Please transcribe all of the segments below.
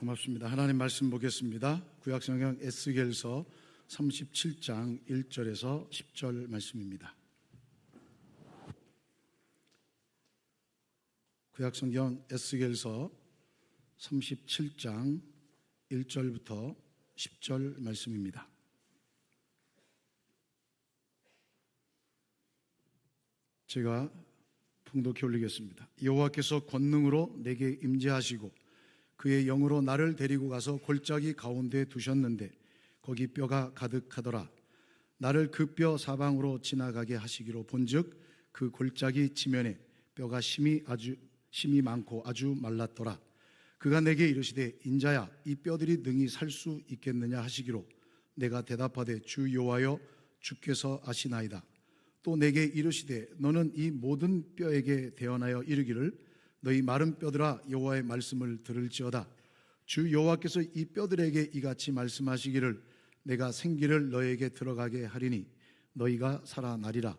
고맙습니다. 하나님 말씀 보겠습니다. 구약성경 에스겔서 37장 1절에서 10절 말씀입니다. 구약성경 에스겔서 37장 1절부터 10절 말씀입니다. 제가 풍독히 올리겠습니다. 여호와께서 권능으로 내게 임재하시고 그의 영으로 나를 데리고 가서 골짜기 가운데 두셨는데 거기 뼈가 가득하더라. 나를 그 뼈 사방으로 지나가게 하시기로 본즉 그 골짜기 지면에 뼈가 심이 많고 아주 말랐더라. 그가 내게 이르시되 인자야 이 뼈들이 능히 살 수 있겠느냐 하시기로 내가 대답하되 주 여호와여 주께서 아시나이다. 또 내게 이르시되 너는 이 모든 뼈에게 대언하여 이르기를 너희 마른 뼈들아 여호와의 말씀을 들을지어다. 주 여호와께서 이 뼈들에게 이같이 말씀하시기를 내가 생기를 너에게 들어가게 하리니 너희가 살아나리라.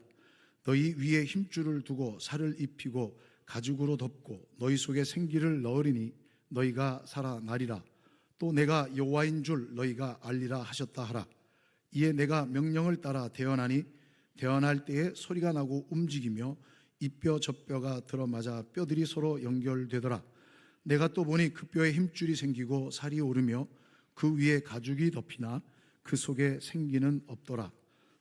너희 위에 힘줄을 두고 살을 입히고 가죽으로 덮고 너희 속에 생기를 넣으리니 너희가 살아나리라. 또 내가 여호와인 줄 너희가 알리라 하셨다 하라. 이에 내가 명령을 따라 대언하니 대언할 때에 소리가 나고 움직이며 이 뼈 저 뼈가 들어맞아 뼈들이 서로 연결되더라. 내가 또 보니 그 뼈에 힘줄이 생기고 살이 오르며 그 위에 가죽이 덮이나 그 속에 생기는 없더라.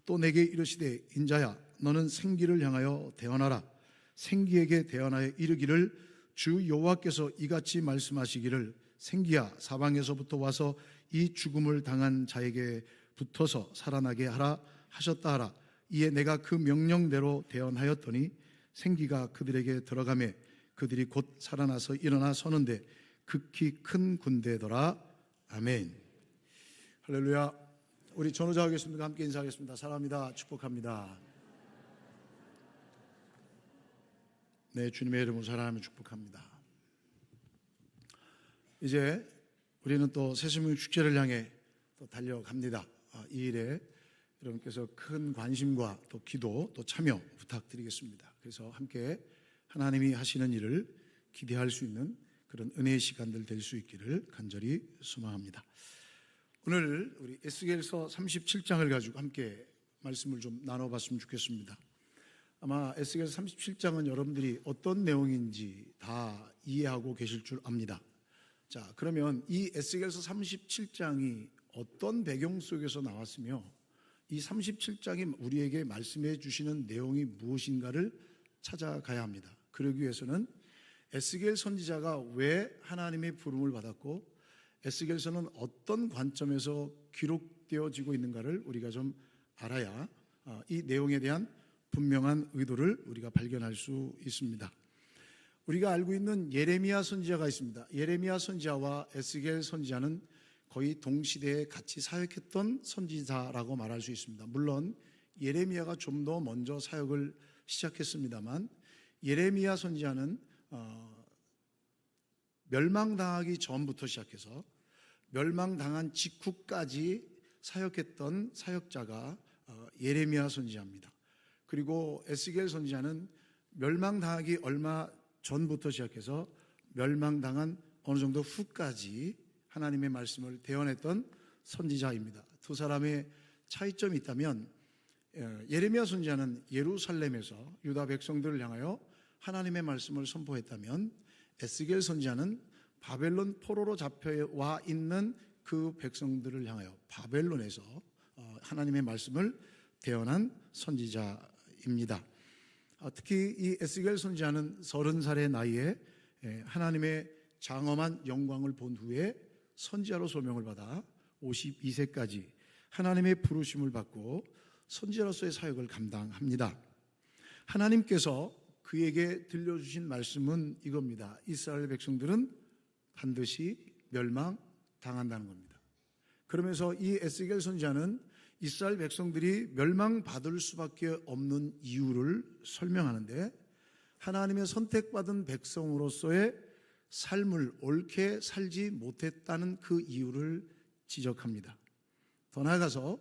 또 내게 이르시되 인자야 너는 생기를 향하여 대언하라. 생기에게 대언하여 이르기를 주 여호와께서 이같이 말씀하시기를 생기야 사방에서부터 와서 이 죽음을 당한 자에게 붙어서 살아나게 하라 하셨다 하라. 이에 내가 그 명령대로 대언하였더니 생기가 그들에게 들어가매 그들이 곧 살아나서 일어나 서는데 극히 큰 군대더라. 아멘. 할렐루야. 우리 전우자 하겠습니다. 함께 인사하겠습니다. 사랑합니다. 축복합니다. 네, 주님의 이름으로 사랑하며 축복합니다. 이제 우리는 또 새신명 축제를 향해 또 달려갑니다. 이 일에 여러분께서 큰 관심과 또 기도 또 참여 부탁드리겠습니다. 그래서 함께 하나님이 하시는 일을 기대할 수 있는 그런 은혜의 시간들 될 수 있기를 간절히 소망합니다. 오늘 우리 에스겔서 37장을 가지고 함께 말씀을 좀 나눠봤으면 좋겠습니다. 아마 에스겔서 37장은 여러분들이 어떤 내용인지 다 이해하고 계실 줄 압니다. 자, 그러면 이 에스겔서 37장이 어떤 배경 속에서 나왔으며 이 37장이 우리에게 말씀해 주시는 내용이 무엇인가를 찾아가야 합니다. 그러기 위해서는 에스겔 선지자가 왜 하나님의 부름을 받았고 에스겔서는 어떤 관점에서 기록되어지고 있는가를 우리가 좀 알아야 이 내용에 대한 분명한 의도를 우리가 발견할 수 있습니다. 우리가 알고 있는 예레미야 선지자가 있습니다. 예레미야 선지자와 에스겔 선지자는 거의 동시대에 같이 사역했던 선지자라고 말할 수 있습니다. 물론 예레미야가 좀 더 먼저 사역을 시작했습니다만 예레미야 선지자는 멸망당하기 전부터 시작해서 멸망당한 직후까지 사역했던 사역자가 예레미야 선지자입니다. 그리고 에스겔 선지자는 멸망당하기 얼마 전부터 시작해서 멸망당한 어느 정도 후까지 하나님의 말씀을 대언했던 선지자입니다. 두 사람의 차이점이 있다면 예레미야 선지자는 예루살렘에서 유다 백성들을 향하여 하나님의 말씀을 선포했다면 에스겔 선지자는 바벨론 포로로 잡혀와 있는 그 백성들을 향하여 바벨론에서 하나님의 말씀을 대언한 선지자입니다. 특히 이 에스겔 선지자는 30살의 나이에 하나님의 장엄한 영광을 본 후에 선지자로 소명을 받아 52세까지 하나님의 부르심을 받고 선지자로서의 사역을 감당합니다. 하나님께서 그에게 들려주신 말씀은 이겁니다. 이스라엘 백성들은 반드시 멸망당한다는 겁니다. 그러면서 이 에스겔 선지자는 이스라엘 백성들이 멸망받을 수밖에 없는 이유를 설명하는데 하나님의 선택받은 백성으로서의 삶을 옳게 살지 못했다는 그 이유를 지적합니다. 더 나아가서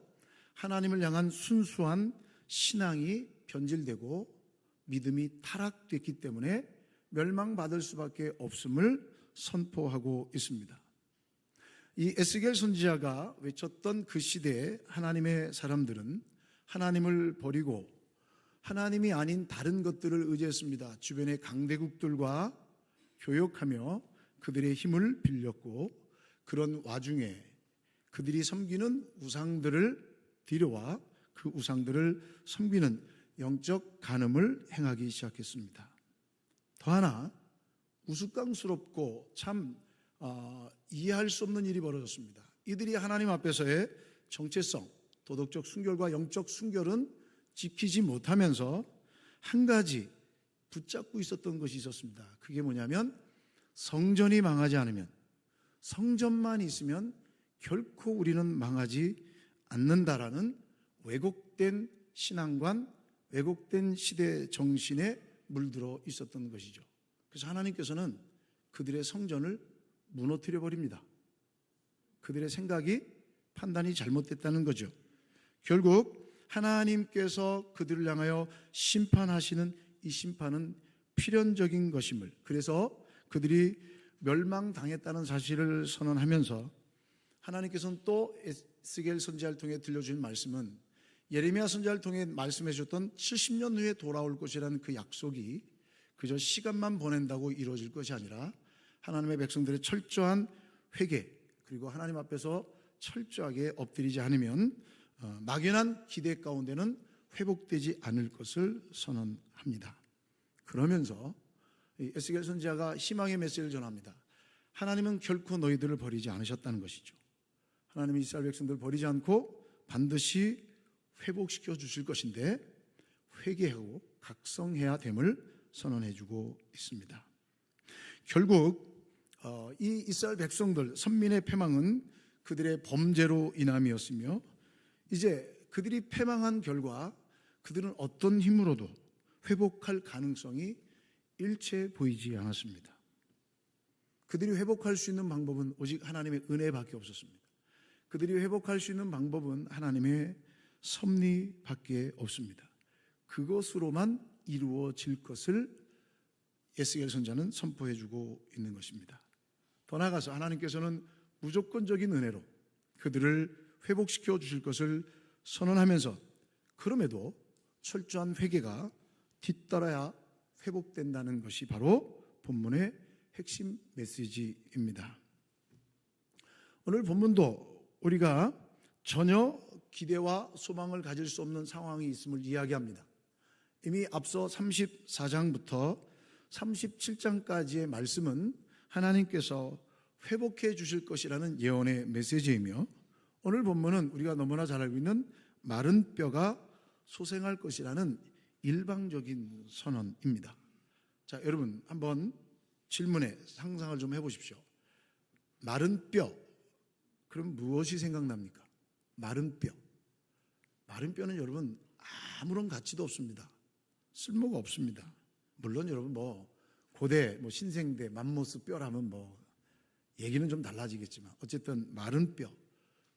하나님을 향한 순수한 신앙이 변질되고 믿음이 타락됐기 때문에 멸망받을 수밖에 없음을 선포하고 있습니다. 이 에스겔 선지자가 외쳤던 그 시대에 하나님의 사람들은 하나님을 버리고 하나님이 아닌 다른 것들을 의지했습니다. 주변의 강대국들과 교역하며 그들의 힘을 빌렸고, 그런 와중에 그들이 섬기는 우상들을 들여와 그 우상들을 섬기는 영적 간음을 행하기 시작했습니다. 더 하나 우스꽝스럽고 참 이해할 수 없는 일이 벌어졌습니다. 이들이 하나님 앞에서의 정체성, 도덕적 순결과 영적 순결은 지키지 못하면서 한 가지 붙잡고 있었던 것이 있었습니다. 그게 뭐냐면, 성전이 망하지 않으면, 성전만 있으면 결코 우리는 망하지 않는다라는 왜곡된 신앙관, 왜곡된 시대 정신에 물들어 있었던 것이죠. 그래서 하나님께서는 그들의 성전을 무너뜨려 버립니다. 그들의 생각이, 판단이 잘못됐다는 거죠. 결국 하나님께서 그들을 향하여 심판하시는 이 심판은 필연적인 것임을, 그래서 그들이 멸망당했다는 사실을 선언하면서 하나님께서는 또 에스겔 선지자를 통해 들려주신 말씀은, 예레미야 선지자를 통해 말씀해 주셨던 70년 후에 돌아올 것이라는 그 약속이 그저 시간만 보낸다고 이루어질 것이 아니라 하나님의 백성들의 철저한 회개, 그리고 하나님 앞에서 철저하게 엎드리지 않으면 막연한 기대 가운데는 회복되지 않을 것을 선언합니다. 그러면서 에스겔 선지자가 희망의 메시지를 전합니다. 하나님은 결코 너희들을 버리지 않으셨다는 것이죠. 하나님이 이스라엘 백성들을 버리지 않고 반드시 회복시켜 주실 것인데, 회개하고 각성해야 됨을 선언해주고 있습니다. 결국 이 이스라엘 백성들, 선민의 패망은 그들의 범죄로 인함이었으며, 이제 그들이 패망한 결과 그들은 어떤 힘으로도 회복할 가능성이 일체 보이지 않았습니다. 그들이 회복할 수 있는 방법은 오직 하나님의 은혜밖에 없었습니다. 그들이 회복할 수 있는 방법은 하나님의 섭리밖에 없습니다. 그것으로만 이루어질 것을 에스겔 선지자는 선포해주고 있는 것입니다. 더 나아가서 하나님께서는 무조건적인 은혜로 그들을 회복시켜 주실 것을 선언하면서, 그럼에도 철저한 회개가 뒤따라야 회복된다는 것이 바로 본문의 핵심 메시지입니다. 오늘 본문도 우리가 전혀 기대와 소망을 가질 수 없는 상황이 있음을 이야기합니다. 이미 앞서 34장부터 37장까지의 말씀은 하나님께서 회복해 주실 것이라는 예언의 메시지이며, 오늘 본문은 우리가 너무나 잘 알고 있는 마른 뼈가 소생할 것이라는 일방적인 선언입니다. 자, 여러분 한번 질문에 상상을 좀 해보십시오. 마른 뼈, 그럼 무엇이 생각납니까? 마른 뼈. 마른 뼈는 여러분 아무런 가치도 없습니다. 쓸모가 없습니다. 물론 여러분 고대 신생대 맘모스 뼈라면 얘기는 좀 달라지겠지만, 어쨌든 마른 뼈,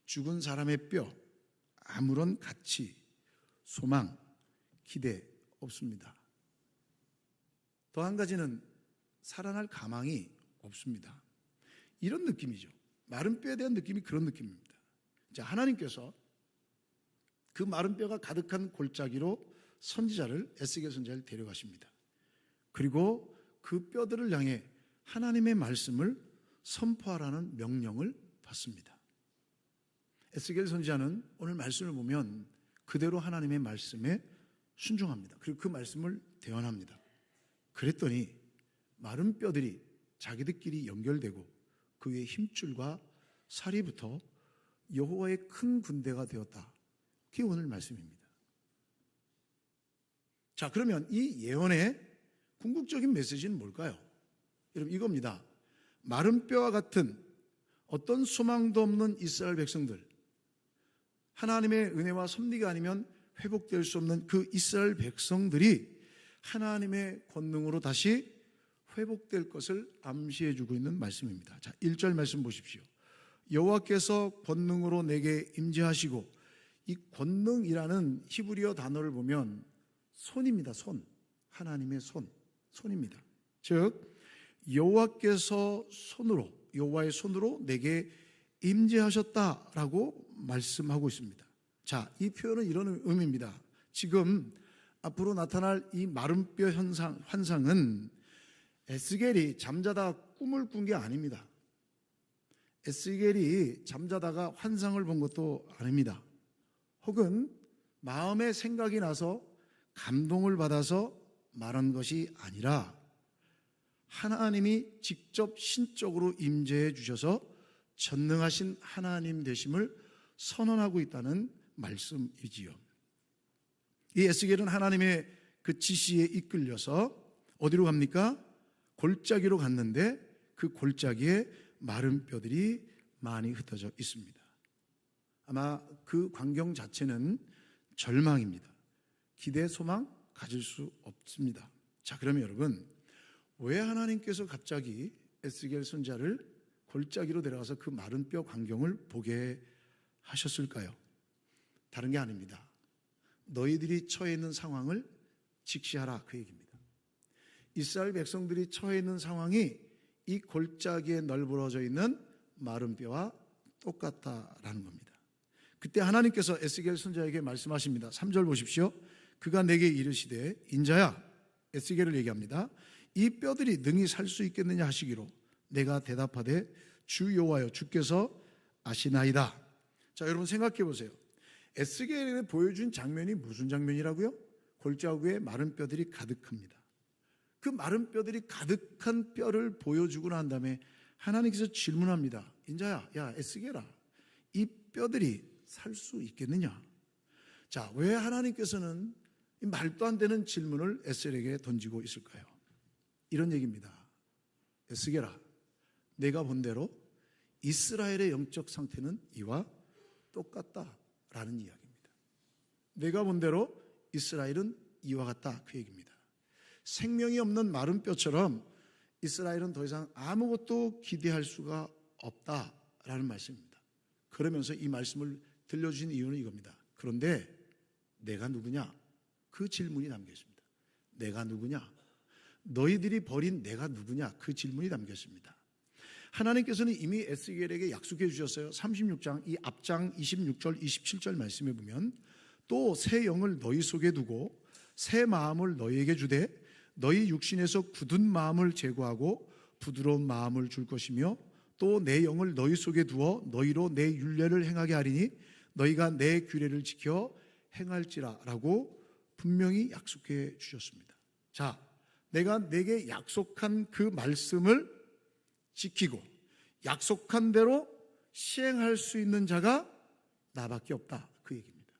죽은 사람의 뼈, 아무런 가치, 소망, 기대 없습니다. 더 한 가지는 살아날 가망이 없습니다. 이런 느낌이죠. 마른 뼈에 대한 느낌이 그런 느낌입니다. 자, 하나님께서 그 마른 뼈가 가득한 골짜기로 선지자를, 에스겔 선지자를 데려가십니다. 그리고 그 뼈들을 향해 하나님의 말씀을 선포하라는 명령을 받습니다. 에스겔 선지자는 오늘 말씀을 보면 그대로 하나님의 말씀에 순종합니다. 그리고 그 말씀을 대언합니다. 그랬더니 마른 뼈들이 자기들끼리 연결되고 그 위에 힘줄과 살이 붙어 여호와의 큰 군대가 되었다. 그게 오늘 말씀입니다. 자, 그러면 이 예언의 궁극적인 메시지는 뭘까요? 여러분, 이겁니다. 마른 뼈와 같은 어떤 소망도 없는 이스라엘 백성들, 하나님의 은혜와 섭리가 아니면 회복될 수 없는 그 이스라엘 백성들이 하나님의 권능으로 다시 회복될 것을 암시해주고 있는 말씀입니다. 자, 1절 말씀 보십시오. 여호와께서 권능으로 내게 임재하시고, 이 권능이라는 히브리어 단어를 보면 손입니다. 손, 하나님의 손입니다. 즉 여호와께서 여호와의 손으로 내게 임재하셨다라고 말씀하고 있습니다. 자, 이 표현은 이런 의미입니다. 지금 앞으로 나타날 이 마른뼈 환상은 에스겔이 잠자다 꿈을 꾼 게 아닙니다. 에스겔이 잠자다가 환상을 본 것도 아닙니다. 혹은 마음의 생각이 나서 감동을 받아서 말한 것이 아니라 하나님이 직접 신적으로 임재해 주셔서 전능하신 하나님 되심을 선언하고 있다는 말씀이지요. 이 에스겔은 하나님의 그 지시에 이끌려서 어디로 갑니까? 골짜기로 갔는데 그 골짜기에 마른 뼈들이 많이 흩어져 있습니다. 아마 그 광경 자체는 절망입니다. 기대, 소망 가질 수 없습니다. 자, 그러면 여러분, 왜 하나님께서 갑자기 에스겔 선지자를 골짜기로 데려가서 그 마른 뼈 광경을 보게 하셨을까요? 다른 게 아닙니다. 너희들이 처해 있는 상황을 직시하라, 그 얘기입니다. 이스라엘 백성들이 처해 있는 상황이 이 골짜기에 널브러져 있는 마른 뼈와 똑같다라는 겁니다. 그때 하나님께서 에스겔 선지자에게 말씀하십니다. 3절 보십시오. 그가 내게 이르시되 인자야, 에스겔을 얘기합니다. 이 뼈들이 능히 살 수 있겠느냐 하시기로 내가 대답하되 주 여호와여 주께서 아시나이다. 자, 여러분 생각해 보세요. 에스겔에 보여준 장면이 무슨 장면이라고요? 골짜기에 마른 뼈들이 가득합니다. 그 마른 뼈들이 가득한 뼈를 보여주고 난 다음에 하나님께서 질문합니다. 인자야, 야 에스겔아, 이 뼈들이 살 수 있겠느냐? 자, 왜 하나님께서는 이 말도 안 되는 질문을 에스겔에게 던지고 있을까요? 이런 얘기입니다. 에스겔아, 내가 본 대로 이스라엘의 영적 상태는 이와 똑같다라는 이야기입니다. 내가 본 대로 이스라엘은 이와 같다, 그 얘기입니다. 생명이 없는 마른 뼈처럼 이스라엘은 더 이상 아무것도 기대할 수가 없다라는 말씀입니다. 그러면서 이 말씀을 들려주신 이유는 이겁니다. 그런데 내가 누구냐? 그 질문이 담겨 있습니다. 내가 누구냐? 너희들이 버린 내가 누구냐? 그 질문이 담겨 있습니다. 하나님께서는 이미 에스겔에게 약속해 주셨어요. 36장 이 앞장 26절 27절 말씀에 보면 또 새 영을 너희 속에 두고 새 마음을 너희에게 주되 너희 육신에서 굳은 마음을 제거하고 부드러운 마음을 줄 것이며 또 내 영을 너희 속에 두어 너희로 내 율례를 행하게 하리니 너희가 내 규례를 지켜 행할지라라고 분명히 약속해 주셨습니다. 자, 내가 내게 약속한 그 말씀을 지키고 약속한 대로 시행할 수 있는 자가 나밖에 없다, 그 얘기입니다.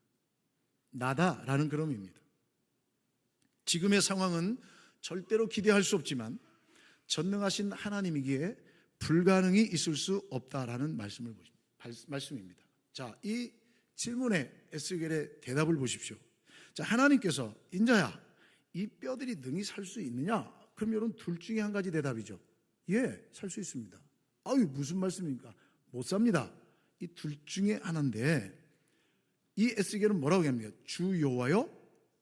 나다라는 그런 의미입니다. 지금의 상황은 절대로 기대할 수 없지만 전능하신 하나님이기에 불가능이 있을 수 없다라는 말씀입니다. 자, 이 질문에 에스겔의 대답을 보십시오. 자, 하나님께서 인자야, 이 뼈들이 능히 살 수 있느냐? 그럼 여러분 둘 중에 한 가지 대답이죠. 예, 살 수 있습니다. 아유, 무슨 말씀입니까? 못 삽니다. 이 둘 중에 하나인데 이 에스겔은 뭐라고 합니까? 주 여호와여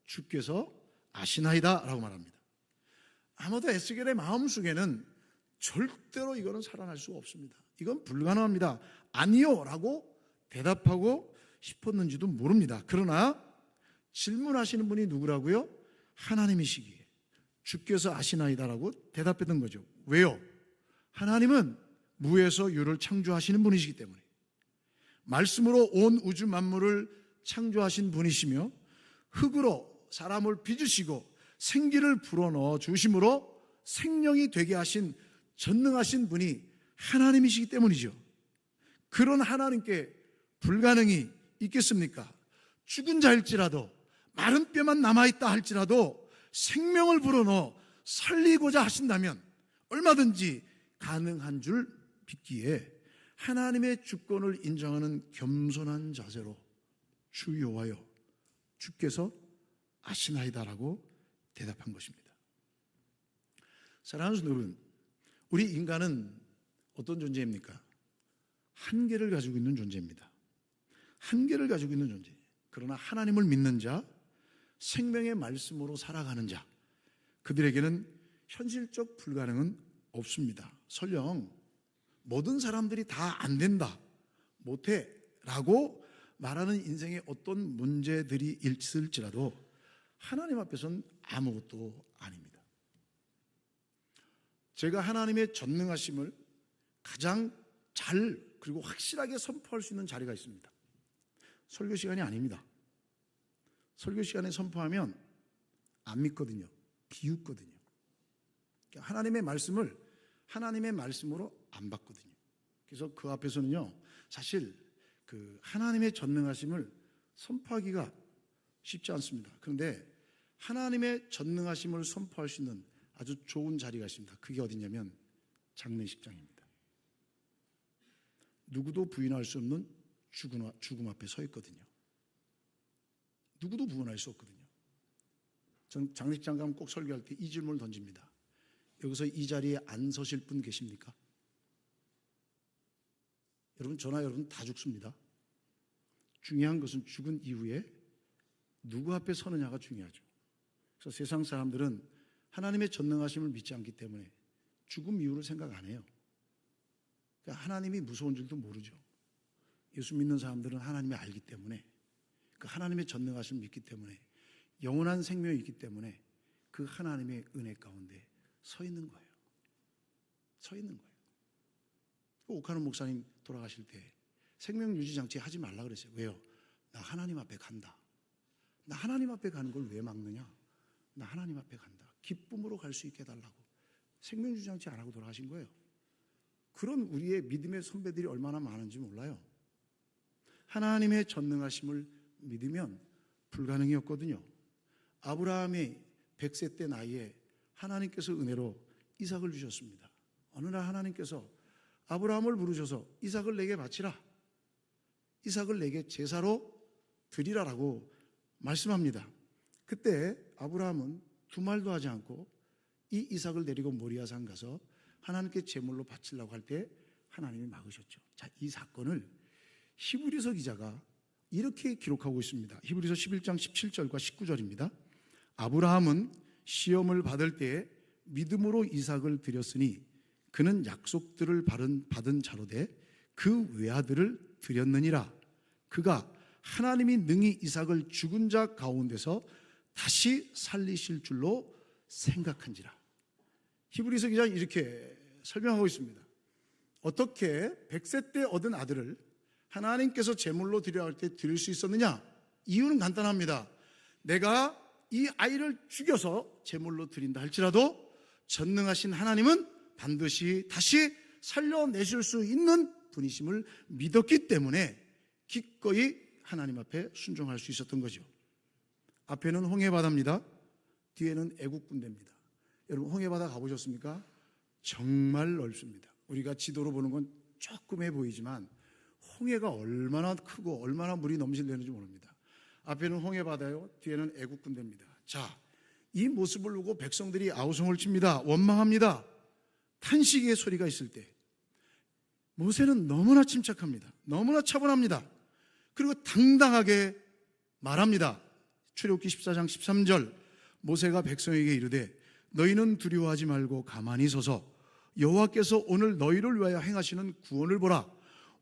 주께서 아시나이다 라고 말합니다. 아마도 에스겔의 마음속에는 절대로 이거는 살아날 수가 없습니다. 이건 불가능합니다. 아니요 라고 대답하고 싶었는지도 모릅니다. 그러나 질문하시는 분이 누구라고요? 하나님이시기에 주께서 아시나이다라고 대답했던 거죠. 왜요? 하나님은 무에서 유를 창조하시는 분이시기 때문에, 말씀으로 온 우주 만물을 창조하신 분이시며 흙으로 사람을 빚으시고 생기를 불어넣어 주심으로 생명이 되게 하신 전능하신 분이 하나님이시기 때문이죠. 그런 하나님께 불가능이 있겠습니까? 죽은 자일지라도 마른 뼈만 남아있다 할지라도 생명을 불어넣어 살리고자 하신다면 얼마든지 가능한 줄 믿기에 하나님의 주권을 인정하는 겸손한 자세로 주 여호와여 주께서 아시나이다라고 대답한 것입니다. 사랑하는 여러분, 우리 인간은 어떤 존재입니까? 한계를 가지고 있는 존재입니다. 한계를 가지고 있는 존재. 그러나 하나님을 믿는 자, 생명의 말씀으로 살아가는 자, 그들에게는 현실적 불가능은 없습니다. 설령 모든 사람들이 다 안 된다, 못해 라고 말하는 인생의 어떤 문제들이 있을지라도 하나님 앞에서는 아무것도 아닙니다. 제가 하나님의 전능하심을 가장 잘 그리고 확실하게 선포할 수 있는 자리가 있습니다. 설교 시간이 아닙니다. 설교 시간에 선포하면 안 믿거든요. 비웃거든요. 하나님의 말씀을 하나님의 말씀으로 안 받거든요. 그래서 그 앞에서는요, 사실 그 하나님의 전능하심을 선포하기가 쉽지 않습니다. 그런데 하나님의 전능하심을 선포할 수 있는 아주 좋은 자리가 있습니다. 그게 어디냐면 장례식장입니다. 누구도 부인할 수 없는 죽음 앞에 서 있거든요. 누구도 부인할 수 없거든요. 전 장례식장 가면 꼭 설교할 때 이 질문을 던집니다. 여기서 이 자리에 안 서실 분 계십니까? 여러분, 저나 여러분 다 죽습니다. 중요한 것은 죽은 이후에 누구 앞에 서느냐가 중요하죠. 그래서 세상 사람들은 하나님의 전능하심을 믿지 않기 때문에 죽음 이후를 생각 안 해요. 그러니까 하나님이 무서운 줄도 모르죠. 예수 믿는 사람들은 하나님이 알기 때문에, 그 하나님의 전능하심을 믿기 때문에, 영원한 생명이 있기 때문에 그 하나님의 은혜 가운데 서 있는 거예요. 서 있는 거예요. 오카노 목사님 돌아가실 때 생명유지장치 하지 말라 그랬어요. 왜요? 나 하나님 앞에 간다. 나 하나님 앞에 가는 걸 왜 막느냐? 나 하나님 앞에 간다. 기쁨으로 갈 수 있게 해달라고. 생명유지장치 안 하고 돌아가신 거예요. 그런 우리의 믿음의 선배들이 얼마나 많은지 몰라요. 하나님의 전능하심을 믿으면 불가능이었거든요. 아브라함이 100세 때 나이에 하나님께서 은혜로 이삭을 주셨습니다. 어느 날 하나님께서 아브라함을 부르셔서 이삭을 내게 바치라. 이삭을 내게 제사로 드리라라고 말씀합니다. 그때 아브라함은 두 말도 하지 않고 이 이삭을 데리고 모리아산 가서 하나님께 제물로 바치려고 할 때 하나님이 막으셨죠. 자, 이 사건을 히브리서 기자가 이렇게 기록하고 있습니다. 히브리서 11장 17절과 19절입니다. 아브라함은 시험을 받을 때에 믿음으로 이삭을 드렸으니 그는 약속들을 받은 자로되 그 외아들을 드렸느니라. 그가 하나님이 능히 이삭을 죽은 자 가운데서 다시 살리실 줄로 생각한지라. 히브리서 기자는 이렇게 설명하고 있습니다. 어떻게 100세 때 얻은 아들을 하나님께서 제물로 드려야 할 때 드릴 수 있었느냐? 이유는 간단합니다. 내가 이 아이를 죽여서 제물로 드린다 할지라도 전능하신 하나님은 반드시 다시 살려내실 수 있는 분이심을 믿었기 때문에 기꺼이 하나님 앞에 순종할 수 있었던 거죠. 앞에는 홍해바다입니다. 뒤에는 애국 군대입니다. 여러분, 홍해바다 가보셨습니까? 정말 넓습니다. 우리가 지도로 보는 건 조그매 보이지만 홍해가 얼마나 크고 얼마나 물이 넘실대는지 모릅니다. 앞에는 홍해바다요, 뒤에는 애국 군대입니다. 자, 이 모습을 보고 백성들이 아우성을 칩니다. 원망합니다. 탄식의 소리가 있을 때 모세는 너무나 침착합니다. 너무나 차분합니다. 그리고 당당하게 말합니다. 출애굽기 14장 13절, 모세가 백성에게 이르되 너희는 두려워하지 말고 가만히 서서 여호와께서 오늘 너희를 위하여 행하시는 구원을 보라.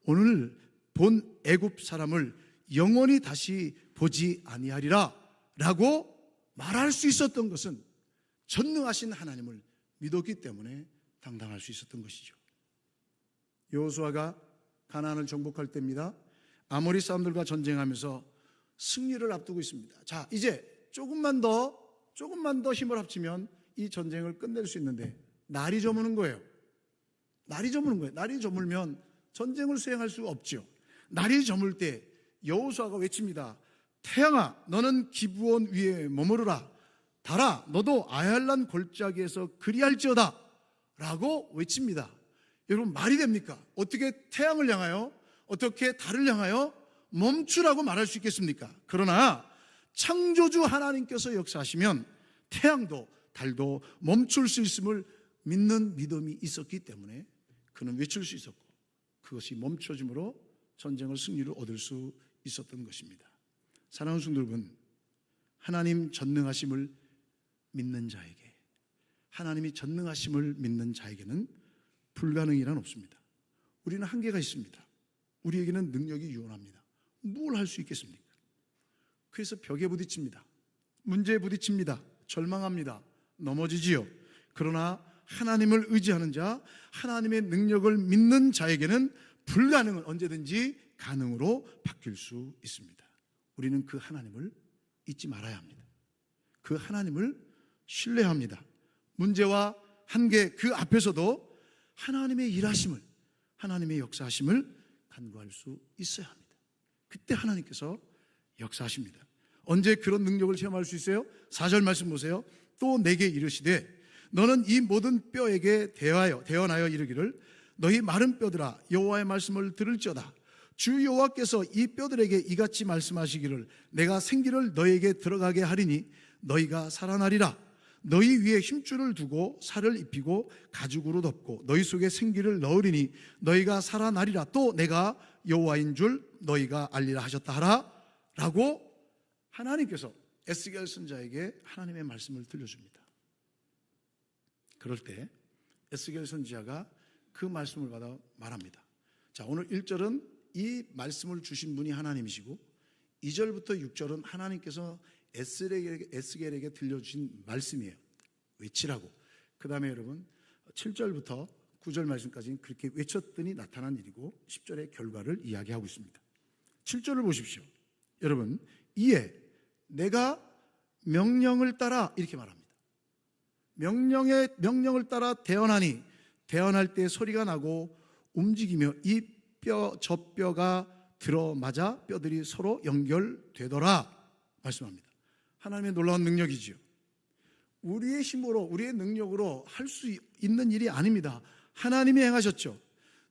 오늘 본 애굽 사람을 영원히 다시 보지 아니하리라 라고 말할 수 있었던 것은 전능하신 하나님을 믿었기 때문에 당당할 수 있었던 것이죠. 여호수아가 가나안을 정복할 때입니다. 아모리 사람들과 전쟁하면서 승리를 앞두고 있습니다. 자, 이제 조금만 더 힘을 합치면 이 전쟁을 끝낼 수 있는데 날이 저무는 거예요. 날이 저물면 전쟁을 수행할 수 없죠. 날이 저물 때 여호수아가 외칩니다. 태양아, 너는 기브온 위에 머무르라. 달아, 너도 아얄란 골짜기에서 그리할지어다 라고 외칩니다. 여러분, 말이 됩니까? 어떻게 태양을 향하여, 어떻게 달을 향하여 멈추라고 말할 수 있겠습니까? 그러나 창조주 하나님께서 역사하시면 태양도 달도 멈출 수 있음을 믿는 믿음이 있었기 때문에 그는 외칠 수 있었고, 그것이 멈춰짐으로 전쟁을 승리를 얻을 수 있었던 것입니다. 사랑하는 성도 여러분, 하나님 전능하심을 믿는 자에게, 하나님이 전능하심을 믿는 자에게는 불가능이란 없습니다. 우리는 한계가 있습니다. 우리에게는 능력이 유한합니다. 뭘 할 수 있겠습니까? 그래서 벽에 부딪힙니다. 문제에 부딪힙니다. 절망합니다. 넘어지지요. 그러나 하나님을 의지하는 자, 하나님의 능력을 믿는 자에게는 불가능은 언제든지 가능으로 바뀔 수 있습니다. 우리는 그 하나님을 잊지 말아야 합니다. 그 하나님을 신뢰합니다. 문제와 한계 그 앞에서도 하나님의 일하심을, 하나님의 역사하심을 간구할 수 있어야 합니다. 그때 하나님께서 역사하십니다. 언제 그런 능력을 체험할 수 있어요? 4절 말씀 보세요. 또 내게 이르시되 너는 이 모든 뼈에게 대언하여 이르기를 너희 마른 뼈들아 여호와의 말씀을 들을지어다. 주 여호와께서 이 뼈들에게 이같이 말씀하시기를 내가 생기를 너희에게 들어가게 하리니 너희가 살아나리라. 너희 위에 힘줄을 두고 살을 입히고 가죽으로 덮고 너희 속에 생기를 넣으리니 너희가 살아나리라. 또 내가 여호와인 줄 너희가 알리라 하셨다 하라. 라고 하나님께서 에스겔 선지자에게 하나님의 말씀을 들려줍니다. 그럴 때 에스겔 선지자가 그 말씀을 받아 말합니다. 자, 오늘 1절은 이 말씀을 주신 분이 하나님이시고 2절부터 6절은 하나님께서 에스겔에게 들려주신 말씀이에요. 외치라고. 그 다음에 여러분 7절부터 9절 말씀까지는 그렇게 외쳤더니 나타난 일이고 10절의 결과를 이야기하고 있습니다. 7절을 보십시오. 여러분, 이에 내가 명령을 따라 이렇게 말합니다. 명령을 따라 대언하니 대언할 때 소리가 나고 움직이며 이 뼈 저 뼈가 들어맞아 뼈들이 서로 연결되더라 말씀합니다. 하나님의 놀라운 능력이지요. 우리의 힘으로 우리의 능력으로 할 수 있는 일이 아닙니다. 하나님이 행하셨죠.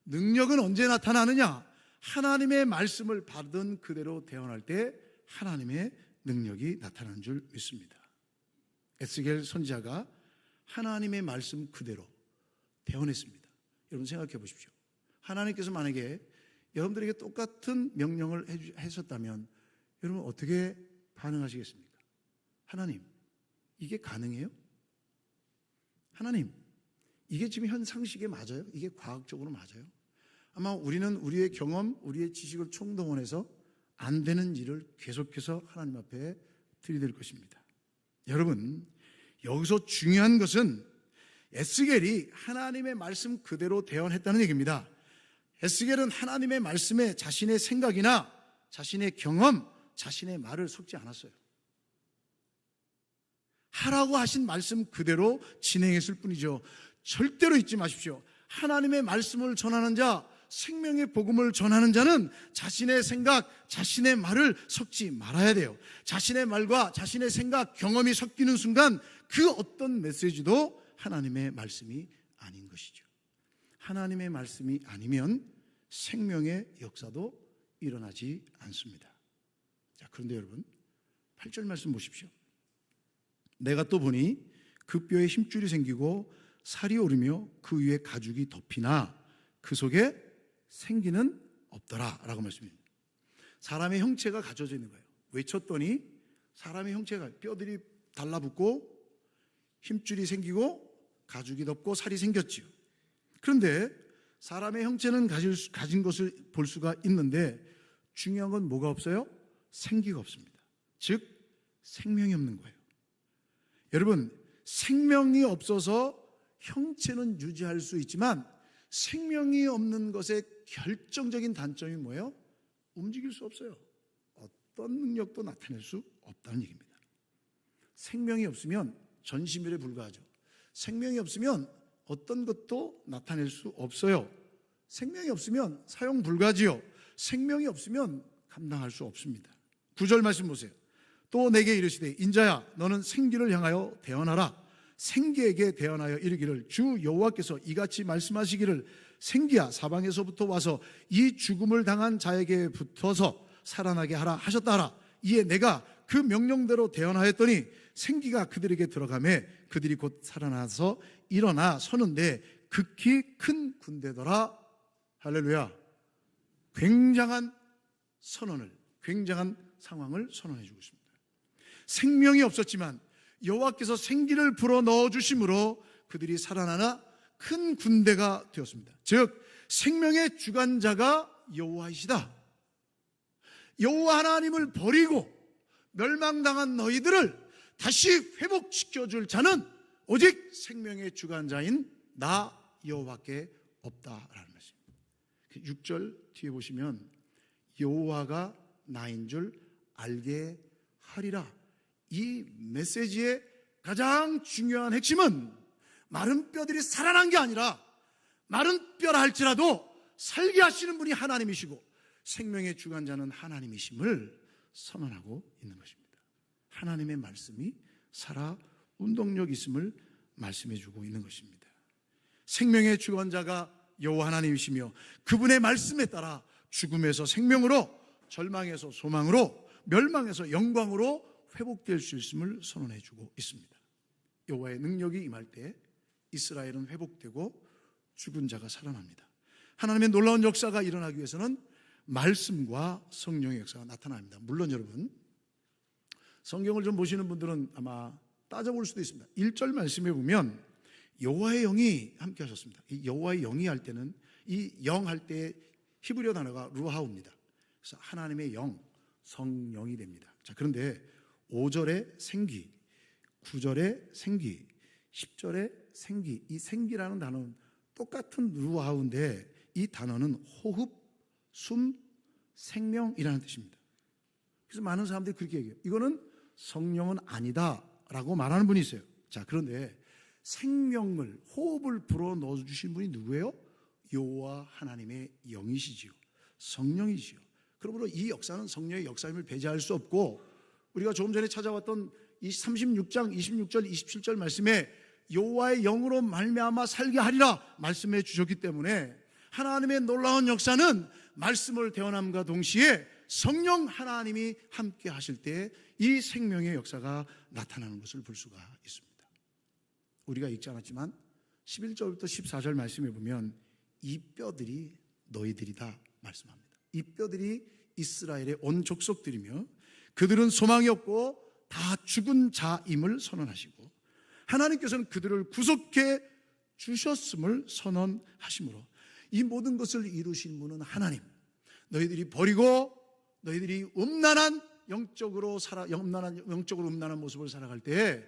능력은 언제 나타나느냐? 하나님의 말씀을 받은 그대로 대언할 때 하나님의 능력이 나타나는 줄 믿습니다. 에스겔 선지자가 하나님의 말씀 그대로 대언했습니다. 여러분 생각해 보십시오. 하나님께서 만약에 여러분들에게 똑같은 명령을 하셨다면 여러분 어떻게 반응하시겠습니까? 하나님, 이게 가능해요? 하나님, 이게 지금 현 상식에 맞아요? 이게 과학적으로 맞아요? 아마 우리는 우리의 경험, 우리의 지식을 총동원해서 안 되는 일을 계속해서 하나님 앞에 들이댈 것입니다. 여러분, 여기서 중요한 것은 에스겔이 하나님의 말씀 그대로 대언했다는 얘기입니다. 에스겔은 하나님의 말씀에 자신의 생각이나 자신의 경험, 자신의 말을 섞지 않았어요. 하라고 하신 말씀 그대로 진행했을 뿐이죠. 절대로 잊지 마십시오. 하나님의 말씀을 전하는 자, 생명의 복음을 전하는 자는 자신의 생각, 자신의 말을 섞지 말아야 돼요. 자신의 말과 자신의 생각, 경험이 섞이는 순간 그 어떤 메시지도 하나님의 말씀이 아닌 것이죠. 하나님의 말씀이 아니면 생명의 역사도 일어나지 않습니다. 자, 그런데 여러분 8절 말씀 보십시오. 내가 또 보니 그 뼈에 힘줄이 생기고 살이 오르며 그 위에 가죽이 덮이나 그 속에 생기는 없더라 라고 말씀입니다. 사람의 형체가 갖춰져 있는 거예요. 외쳤더니 사람의 형체가 뼈들이 달라붙고 힘줄이 생기고 가죽이 덮고 살이 생겼지요. 그런데 사람의 형체는 가진 것을 볼 수가 있는데 중요한 건 뭐가 없어요? 생기가 없습니다. 즉 생명이 없는 거예요. 여러분, 생명이 없어서 형체는 유지할 수 있지만 생명이 없는 것의 결정적인 단점이 뭐예요? 움직일 수 없어요. 어떤 능력도 나타낼 수 없다는 얘기입니다. 생명이 없으면 전시물에 불과하죠. 생명이 없으면 어떤 것도 나타낼 수 없어요. 생명이 없으면 사용 불가지요. 생명이 없으면 감당할 수 없습니다. 9절 말씀 보세요. 또 내게 이르시되 인자야 너는 생기를 향하여 대언하라. 생기에게 대언하여 이르기를 주 여호와께서 이같이 말씀하시기를 생기야 사방에서부터 와서 이 죽음을 당한 자에게 붙어서 살아나게 하라 하셨다 하라. 이에 내가 그 명령대로 대언하였더니 생기가 그들에게 들어가매 그들이 곧 살아나서 일어나 서는데 극히 큰 군대더라. 할렐루야. 굉장한 선언을, 굉장한 상황을 선언해 주고 있습니다. 생명이 없었지만 여호와께서 생기를 불어 넣어 주심으로 그들이 살아나나 큰 군대가 되었습니다. 즉 생명의 주관자가 여호와이시다. 여호와 하나님을 버리고 멸망당한 너희들을 다시 회복시켜줄 자는 오직 생명의 주관자인 나 여호와밖에 없다라는 것입니다. 6절 뒤에 보시면 여호와가 나인 줄 알게 하리라. 이 메시지의 가장 중요한 핵심은 마른 뼈들이 살아난 게 아니라 마른 뼈라 할지라도 살게 하시는 분이 하나님이시고 생명의 주관자는 하나님이심을 선언하고 있는 것입니다. 하나님의 말씀이 살아 운동력 있음을 말씀해주고 있는 것입니다. 생명의 주관자가 여호와 하나님이시며 그분의 말씀에 따라 죽음에서 생명으로, 절망에서 소망으로, 멸망에서 영광으로 회복될 수 있음을 선언해주고 있습니다. 여호와의 능력이 임할 때 이스라엘은 회복되고 죽은 자가 살아납니다. 하나님의 놀라운 역사가 일어나기 위해서는 말씀과 성령의 역사가 나타납니다. 물론 여러분, 성경을 좀 보시는 분들은 아마 따져볼 수도 있습니다. 1절 말씀에 보면 여호와의 영이 함께 하셨습니다. 이 여호와의 영이 할 때는 이 영 할 때 히브리어 단어가 루하우입니다. 그래서 하나님의 영, 성령이 됩니다. 자, 그런데 5절에 생기, 9절에 생기, 10절에 생기, 이 생기라는 단어는 똑같은 루하우인데 이 단어는 호흡, 숨, 생명이라는 뜻입니다. 그래서 많은 사람들이 그렇게 얘기해요. 이거는 성령은 아니다 라고 말하는 분이 있어요. 자, 그런데 생명을, 호흡을 불어 넣어주신 분이 누구예요? 여호와 하나님의 영이시지요, 성령이지요. 그러므로 이 역사는 성령의 역사임을 배제할 수 없고, 우리가 조금 전에 찾아왔던 이 36장 26절 27절 말씀에 여호와의 영으로 말미암아 살게 하리라 말씀해 주셨기 때문에 하나님의 놀라운 역사는 말씀을 대언함과 동시에 성령 하나님이 함께 하실 때 이 생명의 역사가 나타나는 것을 볼 수가 있습니다. 우리가 읽지 않았지만 11절부터 14절 말씀에 보면 이 뼈들이 너희들이다 말씀합니다. 이 뼈들이 이스라엘의 온 족속들이며 그들은 소망이 없고 다 죽은 자임을 선언하시고 하나님께서는 그들을 구속해 주셨음을 선언하심으로 이 모든 것을 이루신 분은 하나님. 너희들이 버리고 너희들이 영적으로 음란한 모습을 살아갈 때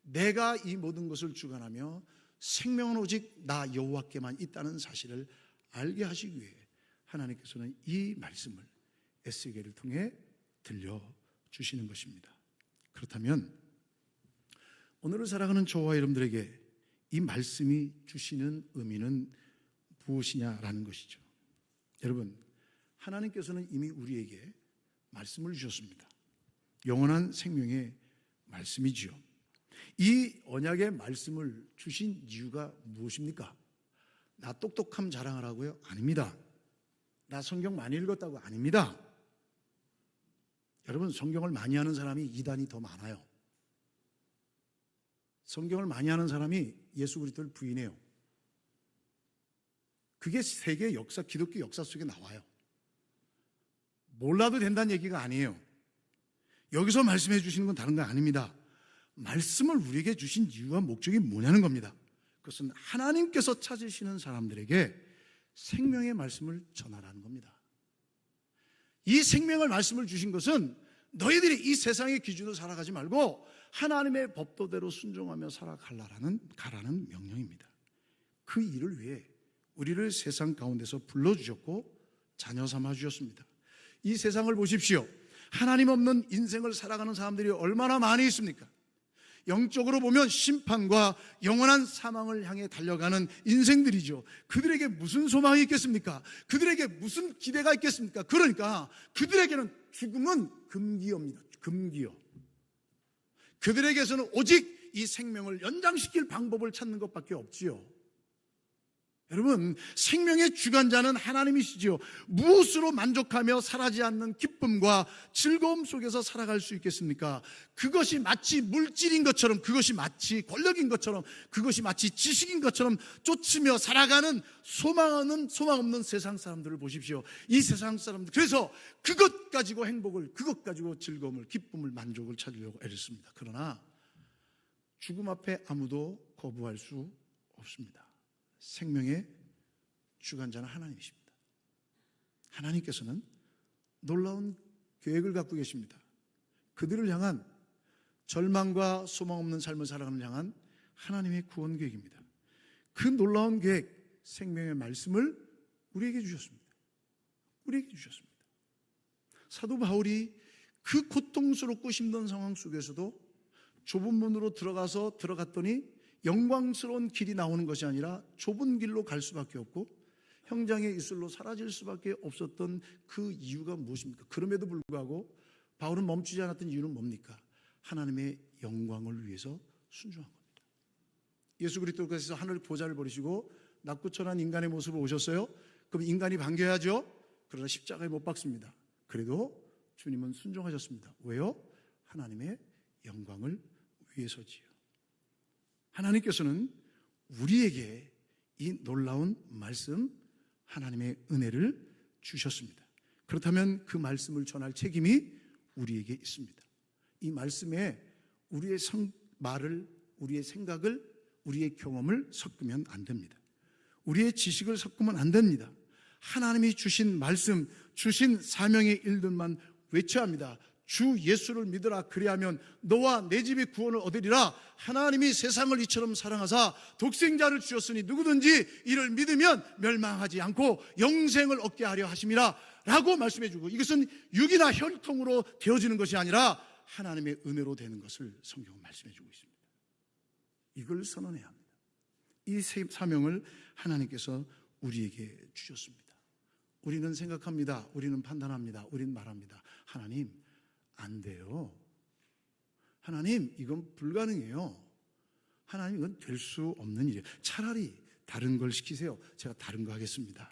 내가 이 모든 것을 주관하며 생명은 오직 나 여호와께만 있다는 사실을 알게 하시기 위해 하나님께서는 이 말씀을 에스겔을 통해 들려주시는 것입니다. 그렇다면 오늘을 살아가는 저와 여러분들에게 이 말씀이 주시는 의미는 무엇이냐라는 것이죠. 여러분, 하나님께서는 이미 우리에게 말씀을 주셨습니다. 영원한 생명의 말씀이지요. 이 언약의 말씀을 주신 이유가 무엇입니까? 나 똑똑함 자랑하라고요? 아닙니다. 나 성경 많이 읽었다고? 아닙니다. 여러분, 성경을 많이 하는 사람이 이단이 더 많아요. 성경을 많이 하는 사람이 예수 그리스도를 부인해요. 그게 세계 역사, 기독교 역사 속에 나와요. 몰라도 된다는 얘기가 아니에요. 여기서 말씀해 주시는 건 다른 거 아닙니다. 말씀을 우리에게 주신 이유와 목적이 뭐냐는 겁니다. 그것은 하나님께서 찾으시는 사람들에게 생명의 말씀을 전하라는 겁니다. 이 생명의 말씀을 주신 것은 너희들이 이 세상의 기준으로 살아가지 말고 하나님의 법도대로 순종하며 가라는 명령입니다. 그 일을 위해 우리를 세상 가운데서 불러주셨고 자녀 삼아 주셨습니다. 이 세상을 보십시오. 하나님 없는 인생을 살아가는 사람들이 얼마나 많이 있습니까? 영적으로 보면 심판과 영원한 사망을 향해 달려가는 인생들이죠. 그들에게 무슨 소망이 있겠습니까? 그들에게 무슨 기대가 있겠습니까? 그러니까 그들에게는 죽음은 금기어입니다. 금기어. 그들에게서는 오직 이 생명을 연장시킬 방법을 찾는 것밖에 없지요. 여러분, 생명의 주관자는 하나님이시죠. 무엇으로 만족하며 사라지지 않는 기쁨과 즐거움 속에서 살아갈 수 있겠습니까? 그것이 마치 물질인 것처럼, 그것이 마치 권력인 것처럼, 그것이 마치 지식인 것처럼 쫓으며 살아가는 소망 없는 세상 사람들을 보십시오. 이 세상 사람들, 그래서 그것 가지고 행복을, 그것 가지고 즐거움을, 기쁨을, 만족을 찾으려고 애썼습니다. 그러나 죽음 앞에 아무도 거부할 수 없습니다. 생명의 주관자는 하나님이십니다. 하나님께서는 놀라운 계획을 갖고 계십니다. 그들을 향한, 절망과 소망 없는 삶을 살아가는 향한 하나님의 구원 계획입니다. 그 놀라운 계획, 생명의 말씀을 우리에게 주셨습니다. 우리에게 주셨습니다. 사도 바울이 그 고통스럽고 힘든 상황 속에서도 좁은 문으로 들어갔더니 영광스러운 길이 나오는 것이 아니라 좁은 길로 갈 수밖에 없고 형장의 이슬로 사라질 수밖에 없었던 그 이유가 무엇입니까? 그럼에도 불구하고 바울은 멈추지 않았던 이유는 뭡니까? 하나님의 영광을 위해서 순종한 겁니다. 예수 그리스도께서 하늘 보좌를 버리시고 낙구천한 인간의 모습으로 오셨어요. 그럼 인간이 반겨야죠. 그러나 십자가에 못 박습니다. 그래도 주님은 순종하셨습니다. 왜요? 하나님의 영광을 위해서지요. 하나님께서는 우리에게 이 놀라운 말씀, 하나님의 은혜를 주셨습니다. 그렇다면 그 말씀을 전할 책임이 우리에게 있습니다. 이 말씀에 우리의 말을, 우리의 생각을, 우리의 경험을 섞으면 안 됩니다. 우리의 지식을 섞으면 안 됩니다. 하나님이 주신 말씀, 주신 사명의 일들만 외쳐야 합니다. 주 예수를 믿으라, 그리하면 너와 내 집이 구원을 얻으리라. 하나님이 세상을 이처럼 사랑하사 독생자를 주셨으니 누구든지 이를 믿으면 멸망하지 않고 영생을 얻게 하려 하심이라 라고 말씀해 주고, 이것은 육이나 혈통으로 되어지는 것이 아니라 하나님의 은혜로 되는 것을 성경은 말씀해 주고 있습니다. 이걸 선언해야 합니다. 이 사명을 하나님께서 우리에게 주셨습니다. 우리는 생각합니다. 우리는 판단합니다. 우리는 말합니다. 하나님, 안 돼요. 하나님, 이건 불가능해요. 하나님, 이건 될 수 없는 일이에요. 차라리 다른 걸 시키세요. 제가 다른 거 하겠습니다.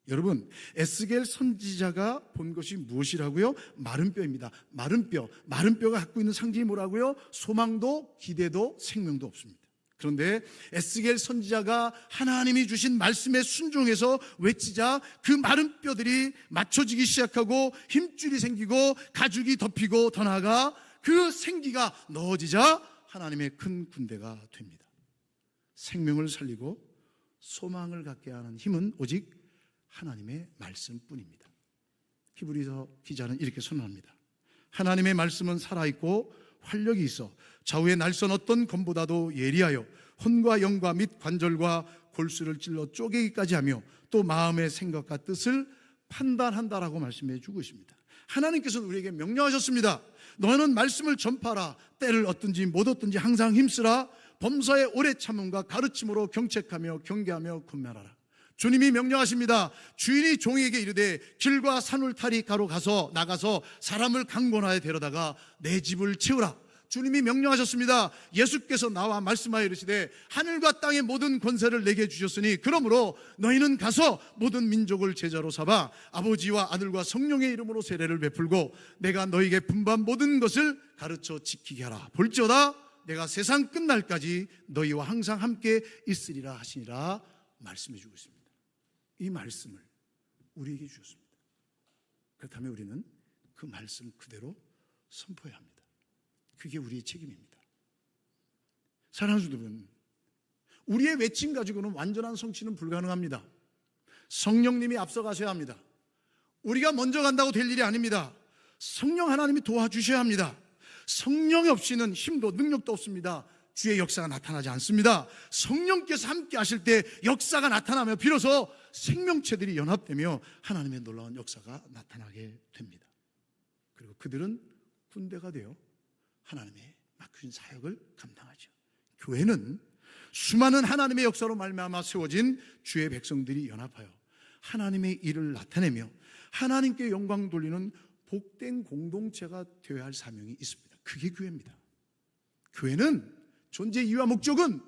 여러분, 에스겔 선지자가 본 것이 무엇이라고요? 마른 뼈입니다. 마른 뼈가 갖고 있는 상징이 뭐라고요? 소망도 기대도 생명도 없습니다. 그런데 에스겔 선지자가 하나님이 주신 말씀에 순종해서 외치자 그 마른 뼈들이 맞춰지기 시작하고 힘줄이 생기고 가죽이 덮이고 더 나아가 그 생기가 넣어지자 하나님의 큰 군대가 됩니다. 생명을 살리고 소망을 갖게 하는 힘은 오직 하나님의 말씀뿐입니다. 히브리서 기자는 이렇게 선언합니다. 하나님의 말씀은 살아있고 활력이 있어 좌우의 날선 어떤 검보다도 예리하여 혼과 영과 및 관절과 골수를 찔러 쪼개기까지 하며 또 마음의 생각과 뜻을 판단한다라고 말씀해 주고 있습니다. 하나님께서는 우리에게 명령하셨습니다. 너는 말씀을 전파하라. 때를 얻든지 못 얻든지 항상 힘쓰라. 범사의 오래 참음과 가르침으로 경책하며 경계하며 권면하라. 주님이 명령하십니다. 주인이 종에게 이르되 길과 산울타리 가로 나가서 사람을 강권하여 데려다가 내 집을 채우라. 주님이 명령하셨습니다. 예수께서 나와 말씀하여 이르시되 하늘과 땅의 모든 권세를 내게 주셨으니 그러므로 너희는 가서 모든 민족을 제자로 삼아 아버지와 아들과 성령의 이름으로 세례를 베풀고 내가 너희에게 분반 모든 것을 가르쳐 지키게 하라. 볼지어다 내가 세상 끝날까지 너희와 항상 함께 있으리라 하시니라 말씀해 주고 있습니다. 이 말씀을 우리에게 주셨습니다. 그렇다면 우리는 그 말씀 그대로 선포해야 합니다. 그게 우리의 책임입니다. 사랑하는 여러분, 우리의 외침 가지고는 완전한 성취는 불가능합니다. 성령님이 앞서가셔야 합니다. 우리가 먼저 간다고 될 일이 아닙니다. 성령 하나님이 도와주셔야 합니다. 성령 없이는 힘도 능력도 없습니다. 주의 역사가 나타나지 않습니다. 성령께서 함께 하실 때 역사가 나타나며 비로소 생명체들이 연합되며 하나님의 놀라운 역사가 나타나게 됩니다. 그리고 그들은 군대가 되어 하나님의 맡겨진 사역을 감당하죠. 교회는 수많은 하나님의 역사로 말미암아 세워진 주의 백성들이 연합하여 하나님의 일을 나타내며 하나님께 영광 돌리는 복된 공동체가 되어야 할 사명이 있습니다. 그게 교회입니다. 교회는 존재 이유와 목적은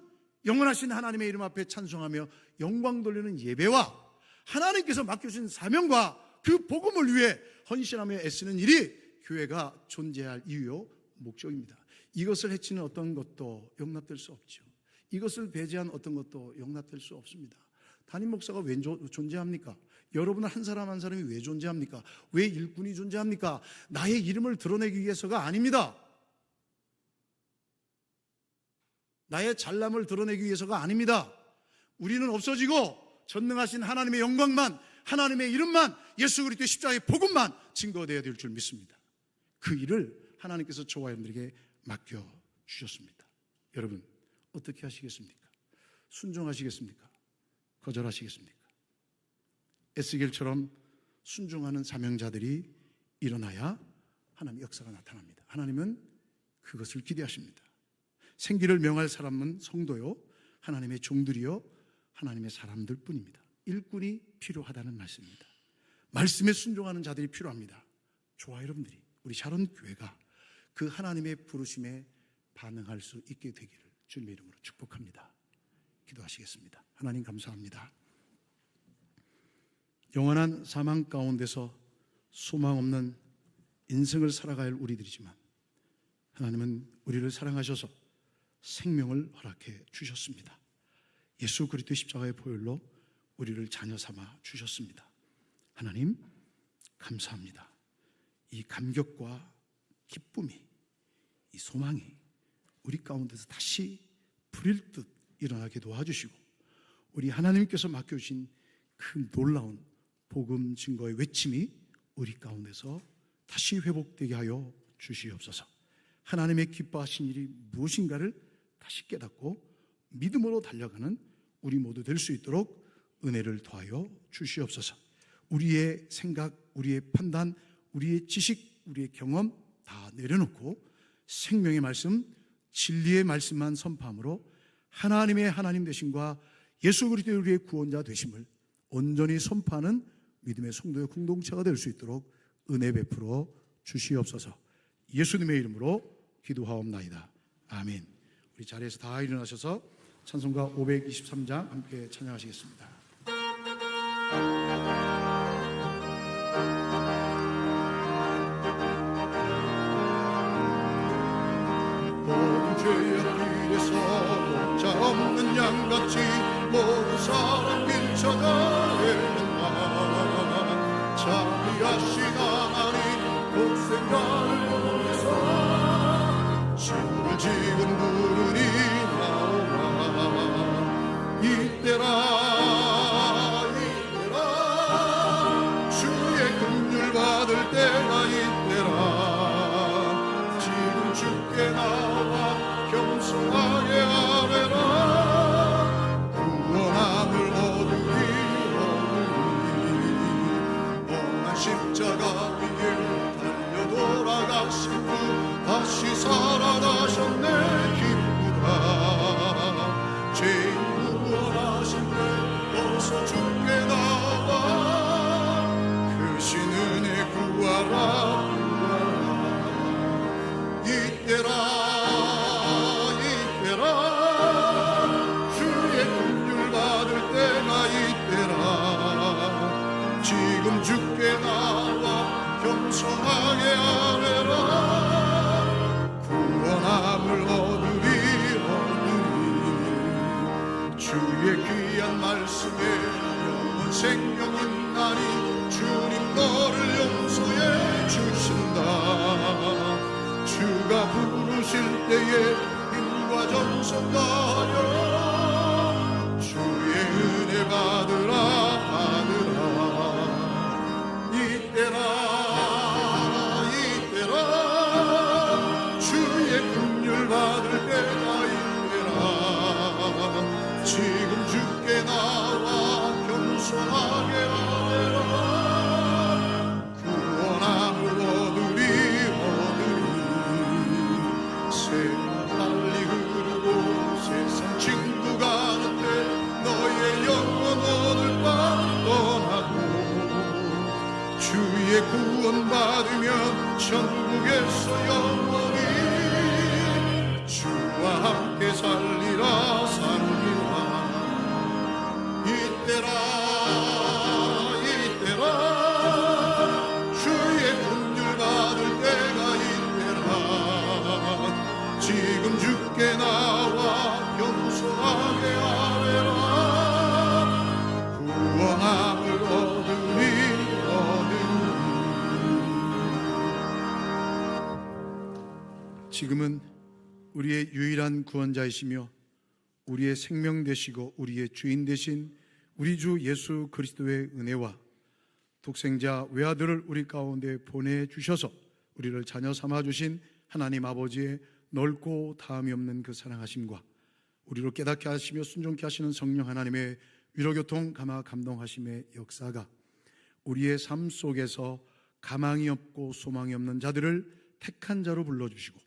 영원하신 하나님의 이름 앞에 찬송하며 영광 돌리는 예배와 하나님께서 맡겨주신 사명과 그 복음을 위해 헌신하며 애쓰는 일이 교회가 존재할 이유요 목적입니다. 이것을 해치는 어떤 것도 용납될 수 없죠. 이것을 배제한 어떤 것도 용납될 수 없습니다. 담임 목사가 왜 존재합니까? 여러분은 한 사람 한 사람이 왜 존재합니까? 왜 일꾼이 존재합니까? 나의 이름을 드러내기 위해서가 아닙니다. 나의 잘남을 드러내기 위해서가 아닙니다. 우리는 없어지고 전능하신 하나님의 영광만, 하나님의 이름만, 예수 그리스도의 십자가의 복음만 증거되어야 될 줄 믿습니다. 그 일을 하나님께서 저와 여러분들에게 맡겨주셨습니다. 여러분 어떻게 하시겠습니까? 순종하시겠습니까? 거절하시겠습니까? 에스겔처럼 순종하는 사명자들이 일어나야 하나님의 역사가 나타납니다. 하나님은 그것을 기대하십니다. 생기를 명할 사람은 성도요, 하나님의 종들이요, 하나님의 사람들 뿐입니다. 일꾼이 필요하다는 말씀입니다. 말씀에 순종하는 자들이 필요합니다. 저와 여러분들이, 우리 샤론 교회가 그 하나님의 부르심에 반응할 수 있게 되기를 주님의 이름으로 축복합니다. 기도하시겠습니다. 하나님 감사합니다. 영원한 사망 가운데서 소망 없는 인생을 살아갈 우리들이지만 하나님은 우리를 사랑하셔서 생명을 허락해 주셨습니다. 예수 그리스도의 십자가의 보혈로 우리를 자녀 삼아 주셨습니다. 하나님 감사합니다. 이 감격과 기쁨이, 이 소망이 우리 가운데서 다시 불일 듯 일어나게 도와주시고, 우리 하나님께서 맡겨주신 그 놀라운 복음 증거의 외침이 우리 가운데서 다시 회복되게 하여 주시옵소서. 하나님의 기뻐하신 일이 무엇인가를 다시 깨닫고 믿음으로 달려가는 우리 모두 될 수 있도록 은혜를 더하여 주시옵소서. 우리의 생각, 우리의 판단, 우리의 지식, 우리의 경험 다 내려놓고 생명의 말씀, 진리의 말씀만 선포함으로 하나님의 하나님 되심과 예수 그리스도의 우리의 구원자 되심을 온전히 선포하는 믿음의 성도의 공동체가 될 수 있도록 은혜 베풀어 주시옵소서. 예수님의 이름으로 기도하옵나이다. 아멘. 우리 자리에서 다 일어나셔서 찬송가 523장 함께 찬양하시겠습니다. 모든 죄악 길에서 목자 없는 양같이 모든 사람 길 찾아 헤맨다. 자비하신 하나님 곧 생각을 위해서 주를 지금 부르니 나오라. 이때라 주의 긍휼 받을 때가 이때라. 지금 주께 나와 겸손하게 아뢰라. 구원함을 얻으리. 험한 십자가 위에 달려 돌아가신 분 다시 살아나셨네. 기쁘다. 죄인 구원하신 분 어서 주께 나와 그 신은혜 구하라. 이때라 주의 긍휼 받을 때가 이때라. 지금 주께 나와 겸손하게 아뢰라. 구원함을 얻으리. 주의 귀한 말씀에 영원 생명 있나니 주님 너를 용서해 주신다. 주가 부르실 때에 힘과 정성 다하여 주의 은혜 받으라. 이때라 주의 긍휼 받을 때가 이때라. 지금 주께 나와 겸손하게 아뢰라. 구원함을 얻으리. 세월 빨리 흐르고 세상 친구 가는데 너의 영혼 오늘 밤 떠나고 주의 구원 받으면 천국에서 영원히 주와 함께 살리라. 이때라 주의 긍휼 받을 때가 이때라. 지금 주께 나와 겸손하게 아뢰라. 구원함을 얻으리. 지금은 우리의 유일한 구원자이시며 우리의 생명 되시고 우리의 주인 되신 우리 주 예수 그리스도의 은혜와 독생자 외아들을 우리 가운데 보내주셔서 우리를 자녀 삼아주신 하나님 아버지의 넓고 다함이 없는 그 사랑하심과 우리로 깨닫게 하시며 순종케 하시는 성령 하나님의 위로교통 감화 감동하심의 역사가 우리의 삶 속에서 가망이 없고 소망이 없는 자들을 택한 자로 불러주시고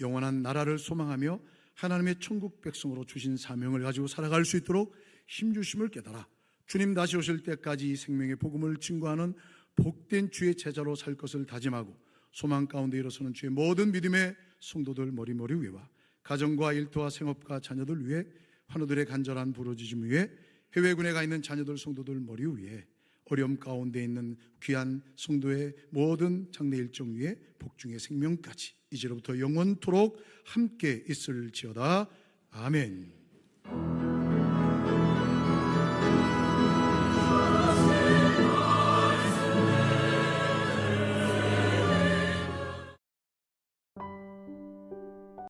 영원한 나라를 소망하며 하나님의 천국 백성으로 주신 사명을 가지고 살아갈 수 있도록 힘주심을 깨달아 주님 다시 오실 때까지 이 생명의 복음을 증거하는 복된 주의 제자로 살 것을 다짐하고 소망 가운데 일어서는 주의 모든 믿음의 성도들 머리머리 위와 가정과 일터와 생업과 자녀들 위해 환우들의 간절한 부르짖음 위에 해외군에 가 있는 자녀들 성도들 머리 위에 어려움 가운데 있는 귀한 성도의 모든 장례 일정 위에 복중의 생명까지 이제로부터 영원토록 함께 있을지어다. 아멘.